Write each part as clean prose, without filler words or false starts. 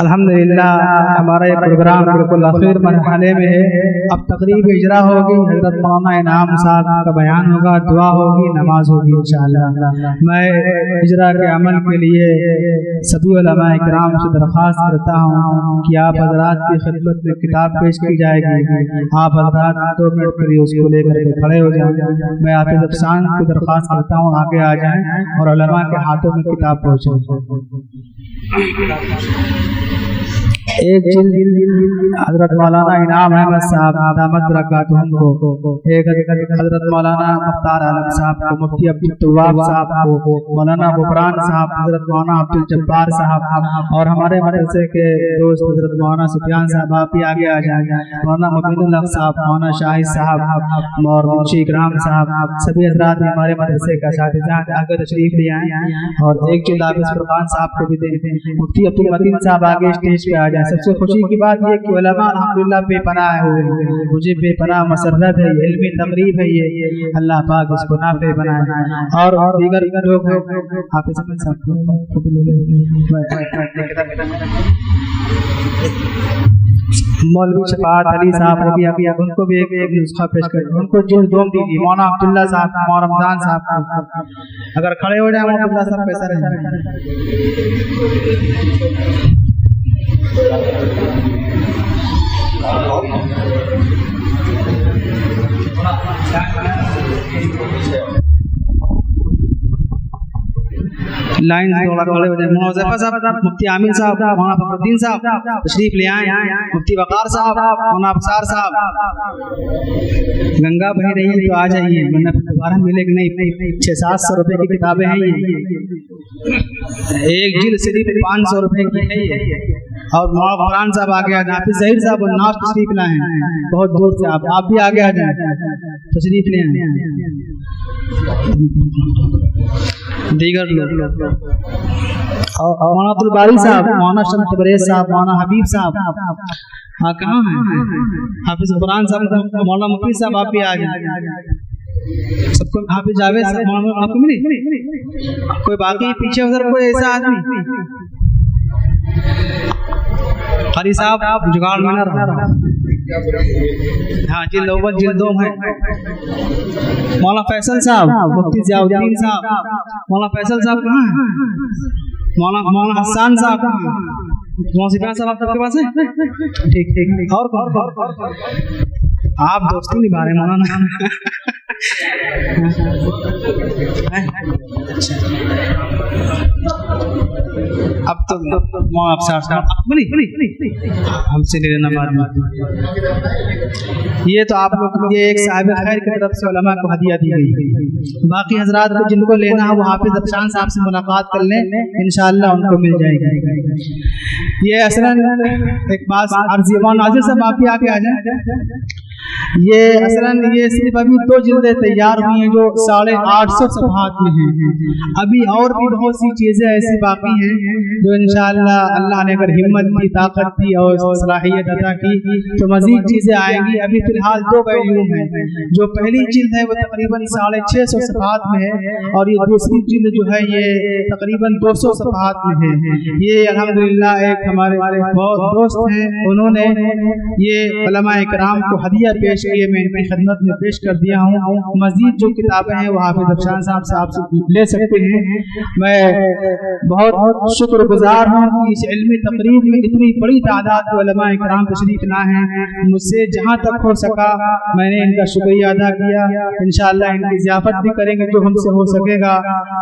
الحمدللہ ہمارا یہ پروگرام بالکل آخر مرحلے میں ہے. اب تقریب اجرا ہوگی, حضرت مولانا انعام صاحب کا بیان ہوگا, دعا ہوگی, نماز ہوگی انشاءاللہ. میں اجرا کے عمل کے لیے سبھی علماء کرام سے درخواست کرتا ہوں کہ آپ حضرات کی خدمت میں کتاب پیش کی جائے گی, آپ حضرات 2 منٹ کے لیے اس کو لے کر کے کھڑے ہو جائیں. میں حافظ افسان کو درخواست کرتا ہوں آگے آ جائیں اور علماء کے ہاتھوں میں کتاب پہنچائیں. ایک جلد حضرت مولانا انعام احمد صاحب دامت برکاتہم کو, ایک حضرت مولانا مختار عالم صاحب کو, مفتی عبدالتواب صاحب کو, مولانا بحران صاحب, حضرت مولانا عبدالجبار صاحب, اور ہمارے مدرسے کے دوست حضرت مولانا سفیان صاحب آپ بھی آگے آ جائیں, مولانا مبین الحق صاحب, مولانا شاہد صاحب اور منشی اکرام صاحب, سبھی حضرات ہمارے مدرسے کا اساتذہ آگے تشریف لے آئیں. اور ایک جلد حافظ فرقان صاحب کو بھی دیں. مفتی عبدالمتین صاحب آگے اسٹیج پہ آ جائیں. سب سے خوشی کی بات یہ کہ علماء الحمدللہ بے پناہ ہوئے, مجھے بے پناہ مسرت ہے, علمی تقریب ہے یہ, اللہ پاک اس کو نافع بنائے. اور دیگر لوگ ہیں حافظ صاحب مولوی شفاعت علی صاحب ابھی ان کو بھی ایک نسخہ پیش کریں, ان کو جلد دوم دیجیے. مولانا عبداللہ صاحب, مولانا رمضان صاحب اگر کھڑے ہو جائیں مولانا عبداللہ صاحب پیسہ رہیں. لائن تھوڑا کھڑے ہو جائیں. موظفہ صاحب, مفتی عامر صاحب, مولانا فخر الدین صاحب تشریف لے آئیں, مفتی وقار صاحب, مولانا ابصار صاحب. گنگا بہہ رہی ہے تو آ جائیے ورنہ دوبارہ ملے گی نہیں. 600-700 روپے کی کتابیں ہیں یہ, ایک جلد صرف 500 روپے کی ہے یہ. اور مولانا بحران صاحب آگے آ جائیں, حافظ ظہیر صاحب الناس تشریف لائیں, بہت دور سے آپ بھی آگے آ جائیں, تشریف لے آئیں. دیگر لوگ مولانا عبدالباری صاحب, مولانا شمس تبریز صاحب, مولانا حبیب صاحب, ہاں کہاں ہیں, حافظ قرآن صاحب, مولانا مفتی صاحب آپ بھی آ جائیں. سب کو حافظ جاوید صاحب آپ کو ملی, کوئی باقی پیچھے ادھر کوئی ایسا آدمی, قاری صاحب جگاڑ میں نہ رہا, ہاں جلد اول جلد دوم ہے. مولانا فیصل صاحب, مفتی ضیاء الدین صاحب, مولانا فیصل صاحب کہاں ہیں, مولانا حسان صاحب, مولانا سفیان صاحب آپ کے پاس ہیں, ٹھیک ٹھیک. اور آپ دوستی نبھا رہے مولانا, اب تو ہم سے لینا بات. یہ تو آپ لوگ یہ ایک صاحب خیر کی طرف سے علماء کو ہدیہ دی گئی. باقی حضرات کو جن کو لینا ہے وہ حافظ افشان صاحب سے ملاقات کر لیں, انشاءاللہ ان کو مل جائے گی. یہ اصلاً ایک بات عرضی, مولانا ناظر صاحب آپ بھی آگے آ جائیں. یہ اصلاً یہ صرف ابھی 2 جلدیں تیار ہوئی ہیں جو 850 صفحات میں ہیں. ابھی اور بھی بہت سی چیزیں ایسی باقی ہیں جو انشاءاللہ اللہ نے اگر ہمت دی, طاقت دی اور صلاحیت عطا کی تو مزید چیزیں آئیں گی. ابھی فی الحال 2 ویلیوم ہیں. جو پہلی جلد ہے وہ تقریباً 650 صفحات میں ہے, اور یہ دوسری جلد جو ہے یہ تقریباً 200 صفحات میں ہے. یہ الحمدللہ ایک ہمارے بہت دوست ہیں, انہوں نے یہ علماء کرام کو ہدیہ پیش کیے, میں ان کی خدمت میں پیش کر دیا ہوں. مزید جو کتابیں ہیں وہ حافظ افشان صاحب سے آپ سے لے سکتے ہیں. میں بہت شکر گزار ہوں کہ اس علمی تقریب میں اتنی بڑی تعداد کے علماء کرام تشریف لائے ہیں. مجھ سے جہاں تک ہو سکا میں نے ان کا شکریہ ادا کیا. انشاءاللہ ان کی ضیافت بھی کریں گے جو ہم سے ہو سکے گا.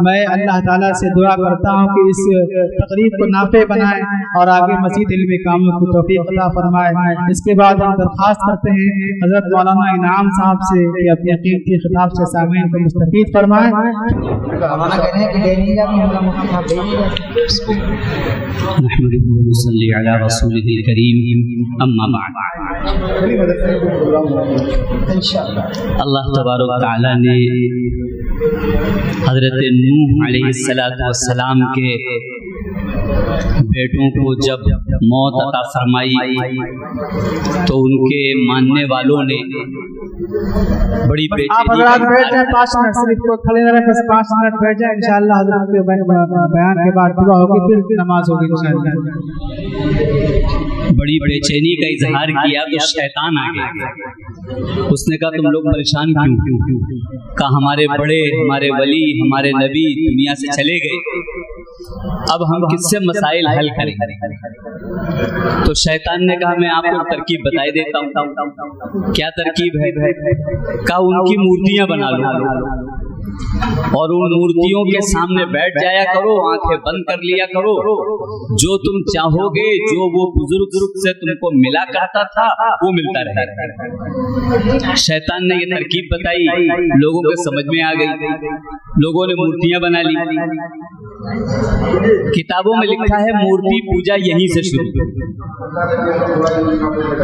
میں اللہ تعالیٰ سے دعا کرتا ہوں کہ اس تقریب کو نافع بنائے اور آگے مزید علمی کاموں کو توفیق عطا فرمائے. اس کے بعد ہم درخواست کرتے ہیں حضرت مولانا انعام صاحب سے کہ اپنے قیمتی خطاب سے سامعین کو مستفید فرمائیں. نحمده ونصلي على رسوله الكريم اما بعد. اللہ تبارک تعالی نے حضرت نوح علیہ السلام کے बेटों को जब मौत अता फरमाई तो उनके मानने वालों ने बड़ी आप हजरात बैठ जाए 5 मिनट, सिर्फ को खड़े रहे, बस 5 मिनट बैठ जाए। इंशाअल्लाह हजरत के बयान के बाद दुआ होगी, फिर नमाज होगी इंशाअल्लाह। बड़ी बेचैनी का इजहार किया तो शैतान आ गया। उसने कहा तुम लोग परेशान क्यों? कहा हमारे बड़े, हमारे वली, हमारे नबी दुनिया से चले गए, अब हम किससे मसाइल हल करें? तो शैतान ने कहा मैं आपको तरकीब बताई देता हूँ। क्या तरकीब है? कहा उनकी मूर्तियां बना लो और उन मूर्तियों के सामने बैठ जाया करो, आंखें बंद कर लिया करो, जो तुम चाहोगे, जो वो बुजुर्ग से तुमको मिला करता था वो मिलता रहेगा। शैतान ने ये तरकीब बताई, लोगों के समझ में आ गई, लोगों ने मूर्तियां बना ली। किताबों में लिखा है मूर्ति पूजा यहीं से शुरू,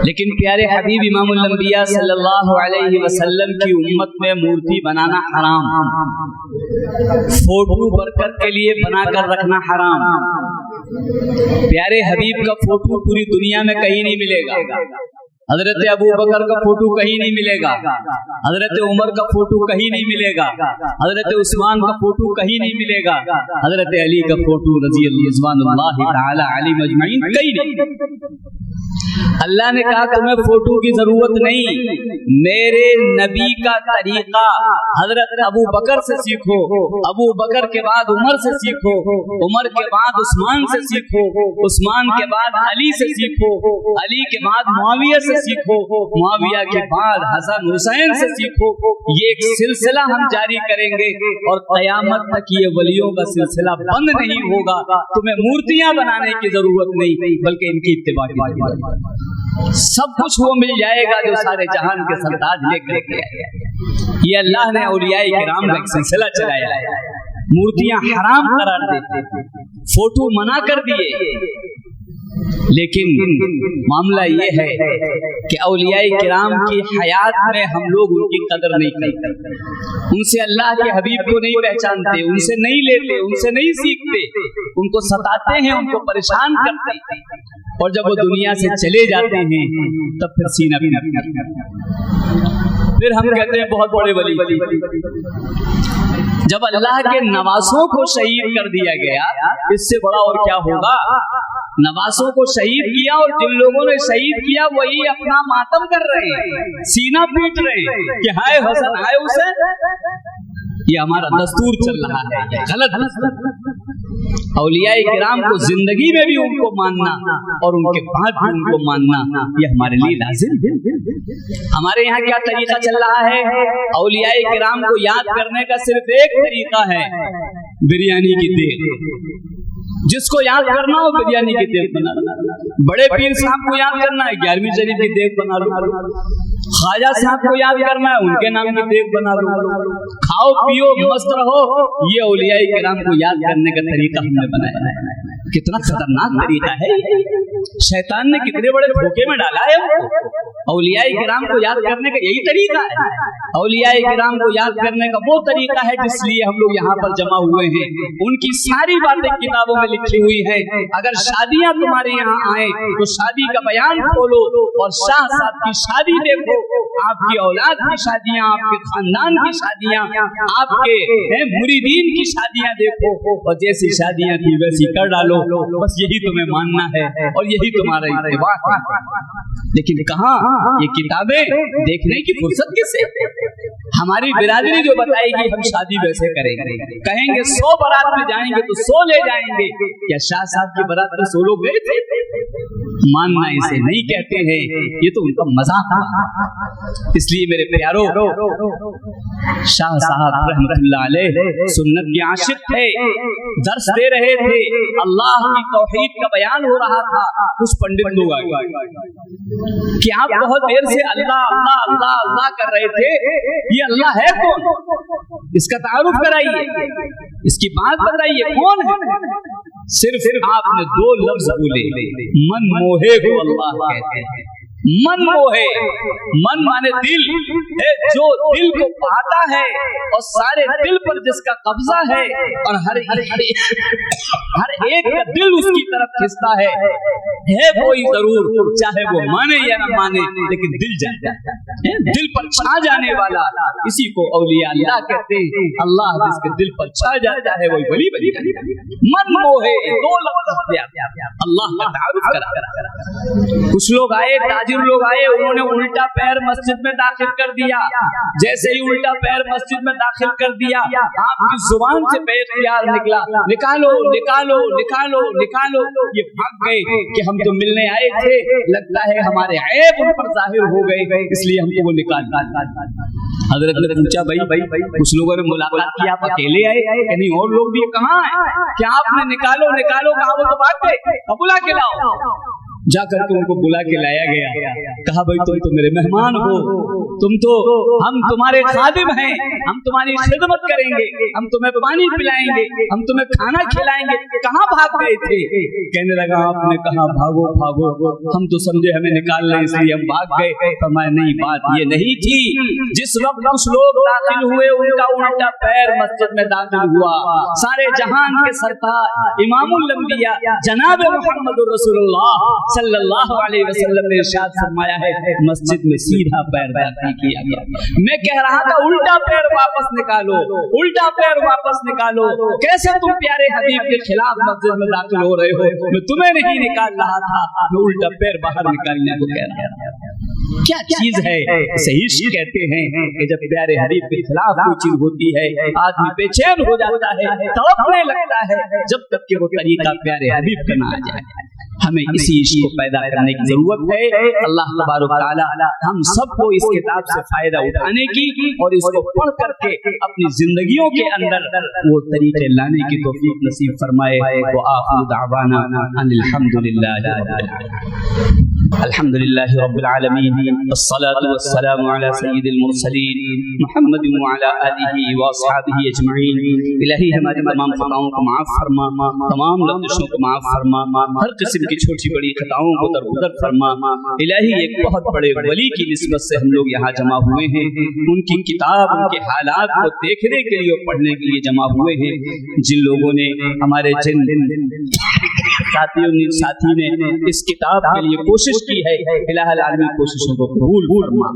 लेकिन प्यारे हबीब इमामुल अंबिया सल्लल्लाहु अलैहि वसल्लम की उम्मत में मूर्ति बनाना हराम, फोटो बरकत के लिए बनाकर रखना हराम। प्यारे हबीब का फोटो पूरी दुनिया में कहीं नहीं मिलेगा। हजरत अबू बकर का फोटो कहीं नहीं मिलेगा, हजरत उमर का फोटो कहीं नहीं मिलेगा, हजरत उस्मान का फोटो कहीं नहीं मिलेगा, हजरत अली का फोटो रज़ियल्लाहु ताला अलैहि अजमईन कहीं नहीं। अल्लाह ने कहा तुम्हें फोटो की जरूरत नहीं, मेरे नबी का तरीका हजरत अबू बकर से सीखो, अबू बकर के बाद उमर से सीखो, उमर के बाद उस्मान से सीखो, उस्मान के बाद अली से सीखो, अली के बाद मुआविया से सीखो, मुआविया के बाद हसन हुसैन से सीखो। ये एक सिलसिला हम जारी करेंगे और क़यामत तक ये वलियों का सिलसिला बंद नहीं होगा। तुम्हें मूर्तियां बनाने की जरूरत नहीं, बल्कि इनकी इत्तिबा की सब कुछ वो मिल जाएगा जो सारे जहान के सरताज लेकर के आए। ये अल्लाह ने औलियाए किराम का एक सिलसिला चलाया है। मूर्तियां हराम करार देते, फोटो मना कर दिए, लेकिन मामला ये है कि औलियाए किराम की हयात में हम लोग उनकी कदर नहीं करते, उनसे अल्लाह के हबीब को नहीं पहचानते, उनसे नहीं लेते, उनसे नहीं सीखते, उनको सताते हैं, उनको परेशान करते हैं, और जब वो दुनिया से चले जाते हैं तब फिर सीना फिर हम कहते हैं बहुत बड़े वली। जब अल्लाह के नवासों को शहीद कर दिया गया, इससे बड़ा और क्या होगा? नवासों को शहीद किया और जिन लोगों ने शहीद किया वही अपना मातम कर रहे हैं, सीना पीट रहे हैं कि हाय हसन हाय हुसैन। ये हमारा दस्तूर चल रहा है, गलत। औलियाए किराम को जिंदगी में भी उनको मानना और उनके बाद भी उनको मानना ये हमारे लिए लाजिम है। हमारे यहाँ क्या तरीका चल रहा है? औलियाए किराम को याद करने का सिर्फ एक तरीका है, बिरयानी की देग। जिसको याद करना हो बिरयानी की देग बना लो, बड़े पीर साहब को याद करना है 11वीं शरीफ की देग बना लो, ख्वाजा साहब को याद करना है उनके नाम की देग बना लो, खाओ पियो मस्त रहो। ये औलियाए किराम को याद करने का तरीका हमने बनाया है। कितना खतरनाक तरीका है, शैतान ने कितने बड़े धोखे में डाला है। औलियाए किराम को याद करने का यही तरीका है। औलियाए किराम को याद करने का वो तरीका है जिसलिए हम लोग यहाँ पर जमा हुए हैं। उनकी सारी बातें किताबों में लिखी हुई है। अगर शादियां तुम्हारे यहाँ आए तो शादी का बयान खोलो और शाह साहब की शादी देखो, आपकी औलाद की शादियां, आपके खानदान की शादियां, आपके मुरीदीन की शादियां देखो, और जैसी शादियां थी वैसी कर डालो। बस यही तुम्हें मानना है और यही तुम्हारा इत्तिबा है। लेकिन कहाँ ये किताबें देखने की फुर्सत किसे? हमारी बिरादरी जो बताएगी हम शादी वैसे करेंगे, कहेंगे 100 बारात में जाएंगे तो 100 ले जाएंगे। क्या शाह साहब की बारात में 100 लोग गए थे? मानना इसे नहीं कहते हैं, ये तो उनका मजाक था। इसलिए मेरे प्यारो, शाह साहब रहमतुल्लाह अलैह सुन्नत के आशिक थे, दर्स दे रहे थे, अल्लाह की तौहीद का बयान हो रहा था। कुछ पंडित लोग आए कि आप बहुत देर से अल्लाह अल्लाह अल्लाह अल्लाह कर रहे थे, ये अल्लाह है कौन? इसका तारुफ कराइए, इसकी बात बताइए, कौन है? सिर्फ आपने 2 लफ्ज बोले, मन मोहे को अल्लाह कहते हैं। मन मोहे, मन माने दिल, जो दिल को पाता है और सारे दिल पर जिसका कब्जा है और हर एक का दिल उसकी तरफ खिंचता है कोई जरूर, चाहे वो माने या न माने, लेकिन दिल जाता है, दिल पर छा जाने वाला, इसी को औलिया अल्लाह कहते हैं। अल्लाह जिसके दिल पर छा जाता है वही वली बनी। मन मोहे, दो लफ्ज़ अल्लाह का तारुफ करा। कुछ लोग आए, ताजिर लोग आए, उन्होंने उल्टा पैर मस्जिद में दाखिल कर दिया। जैसे ही उल्टा पैर मस्जिद में दाखिल कर दिया, आपकी जुबान से बेइख्तियार निकला, निकालो निकालो निकालो निकालो। ये भाग गए कि हम तो मिलने आए थे, लगता है हमारे ऐब उन पर जाहिर हो गए, इसलिए हमको वो निकाल। हजरत ने पूछा, भाई कुछ लोगों ने मुलाकात की, आप अकेले आए, कहीं और लोग भी कहाँ हैं? क्या आपने निकालो निकालो कहा? वो तो भाग गए, अब बुला के लाओ। जाकर के उनको बुला के लाया गया, कहा भाई तुम तो मेरे मेहमान हो, तुम तो, हम तुम्हारे खादिम हैं, हम तुम्हारी खिदमत करेंगे, हम तुम्हें पानी पिलाएंगे, हम तुम्हें खाना खिलाएंगे, कहाँ भाग गए थे? कहने लगा, आपने कहा भागो भागो, हम तो समझे हमें निकाल लें इसलिए हम भाग गए। फरमाया नहीं, बात ये नहीं थी। जिस वक्त कुछ लोग दाखिल हुए, उनका उल्टा पैर मस्जिद में दाखिल हुआ, सारे जहान के सरताज इमामुल अंबिया जनाब मोहम्मद रसूलुल्लाह सल्लल्लाहु अलैहि वसल्लम ने इरशाद फरमाया है, मस्जिद में सीधा पैर दाखिल किया गया। मैं कह रहा था उल्टा पैर वापस निकालो, उल्टा पैर वापस निकालो। कैसे तुम प्यारे हबीब के खिलाफ मस्जिद में दाखिल हो रहे हो? मैं तुम्हें नहीं निकाल रहा था, मैं उल्टा पैर बाहर निकालने को कह रहा था। क्या चीज है? सही कहते हैं कि जब प्यारे हबीब के खिलाफ कोई चीज होती है, आदमी बेचैन हो जाता है, तड़पने लगता है, जब तक कि वो तरीका प्यारे हबीब का ना आ जाए। हमें इसी इश्क को पैदा करने की जरूरत है। अल्लाह तबारक व तआला हम सबको इस किताब से फायदा उठाने की और इसको पढ़ करके अपनी जिंदगियों के अंदर वो तरीके लाने की तौफीक नसीब फरमाए। व आखिरु दावाना अनिल हम्दुलिल्लाहि रब्बिल आलमीन, वस्सलातु वस्सलामु अला सय्यिदिल मुरसलीन मुहम्मद व अला आलिहि व अस्हाबिहि अजमईन। इलाही हमारी तमाम खताओं को माफ फरमा, तमाम लफ्ज़ों को माफ फरमा, हर किस्म की छोटी बड़ी खताओं को दरगुदर फरमा। इलाही एक बहुत बड़े वली की निस्बत से हम लोग यहाँ जमा हुए हैं, उनकी किताब, उनके हालात को देखने के लिए, पढ़ने के लिए जमा हुए हैं। जिन लोगों ने, हमारे जिन साथी ने इस किताब के लिए कोशिश की है, इलाही आलमी कोशिशों को कबूल फरमा,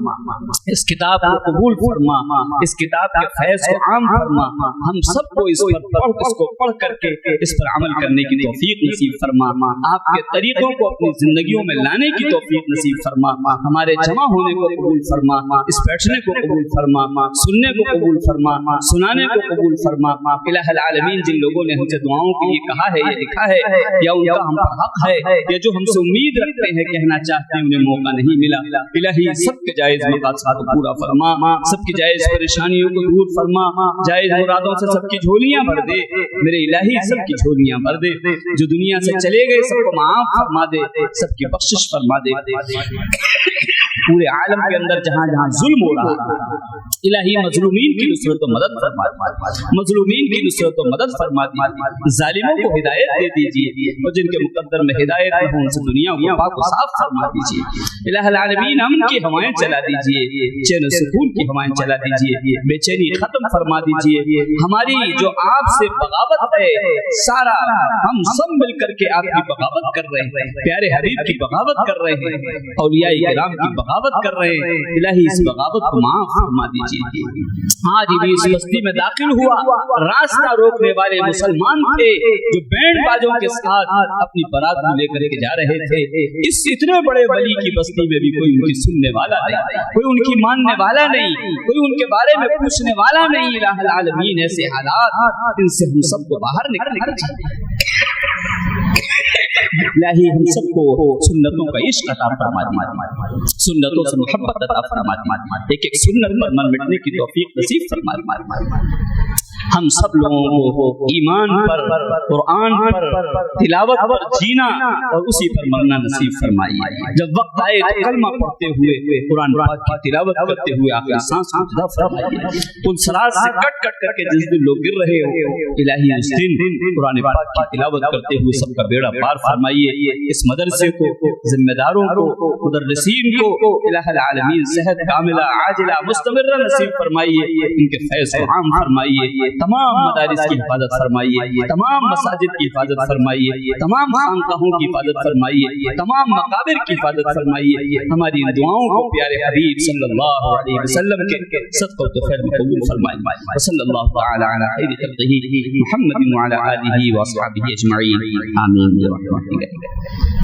इस किताब को कबूल फरमा, इस किताब के फैज़ को आम फरमा। हम सबको इसको पढ़ करके इस पर अमल करने की तौफीक नसीब फरमा। आपके तरीकों को अपनी जिंदगियों में लाने की तौफीक नसीब फरमा। हमारे जमा होने को कबूल फरमा, इस बैठने को कबूल फरमा, सुनने को कबूल फरमा, सुनाने को कबूल फरमा। इलाही आलमीन जिन लोगों ने हमसे दुआओं के लिए कहा है, ये लिखा है, या उनका हम पर हक है, या जो हमसे उम्मीद रखते हैं, कहना चाहते हैं, उन्हें मौका नहीं मिला। इलाही सबके जायज मकासद को पूरा फरमा, सबकी जायज परेशानियों को दूर फरमा, जायज मुरादों से सबकी झोलियां भर दे मेरे इलाही, सबकी झोलियां भर दे। जो दुनिया से चले गए सबको माफ फरमा दे, सबकी बख्शिश फरमा दे। पूरे आलम के अंदर जहाँ जहाँ जुल्म हो रहा है, इलाही मजलूमीन की नुसरत और मदद फरमा, मजलूमीन की नुसरत और मदद फरमा दीजिए, जालिमों को हिदायत दे दीजिए, और जिनके मुकद्दर में हिदायत न हो उनसे दुनिया को पाक और साफ फरमा दीजिए। इलाही आलमीन अमन की हवाएं चला दीजिए, चैन सुकून की हवाएं चला दीजिए, बेचैनी खत्म फरमा दीजिए। हमारी जो आपसे बगावत है, सारा हम सब मिल करके आपकी बगावत कर रहे हैं, प्यारे हबीब की बगावत कर रहे हैं, औलिया किराम की बगावत कर रहे हैं। इलाही इस बगावत को माफ फरमा दीजिए। आज भी इस बस्ती में दाखिल हुआ, रास्ता रोकने वाले मुसलमान थे जो बैंड बाजों के साथ अपनी बारात को लेकर के जा रहे थे। इस इतने बड़े वली की बस्ती में भी कोई उनकी सुनने वाला नहीं, कोई उनकी मानने वाला नहीं, कोई उनके बारे में पूछने वाला नहीं। इलाही आलमीन ऐसे हालात, इनसे हम सबको बाहर निकलना चाहिए। इलाही हम सबको सुन्नतों का इश्क अता फरमा, सुन्नतों से मोहब्बत अता फरमा, एक एक सुन्नत पर मन मिटने की तौफीक नसीब फरमा। ہم سب لوگوں کو ایمان پر، قرآن پر، تلاوت پر جینا اور اسی پر مرنا نصیب فرمائیے۔ جب وقت آئے تو کلمہ پڑھتے ہوئے قرآن پاک کی تلاوت کرتے ہوئے آخری سانس کو جدا فرمائیے۔ ان سرات سے کٹ کٹ کر کے جس دن لوگ گر رہے ہو، الہی اس دن قرآن پاک کی تلاوت کرتے ہوئے سب کا بیڑا پار فرمائیے۔ اس مدرسے کو، ذمہ داروں کو، مدرسین کو الہ العالمین صحت کاملہ عاجلہ مستمرہ نصیب فرمائیے۔ ان کے فیض کو عام فرمائیے۔ تمام مدارس کی حفاظت فرمائیے، تمام مساجد کی حفاظت فرمائیے، تمام خانقاہوں کی حفاظت فرمائیے، تمام مقابر کی حفاظت فرمائیے۔ ہماری ان دعاؤں کو پیارے حبیب صلی اللہ علیہ وسلم کے صدقہ و خیر میں قبول فرمائیے۔ وصلی اللہ تعالی علی خیر خلقہ محمد وعلی آلہ واصحابہ اجمعین، آمین برحمتک۔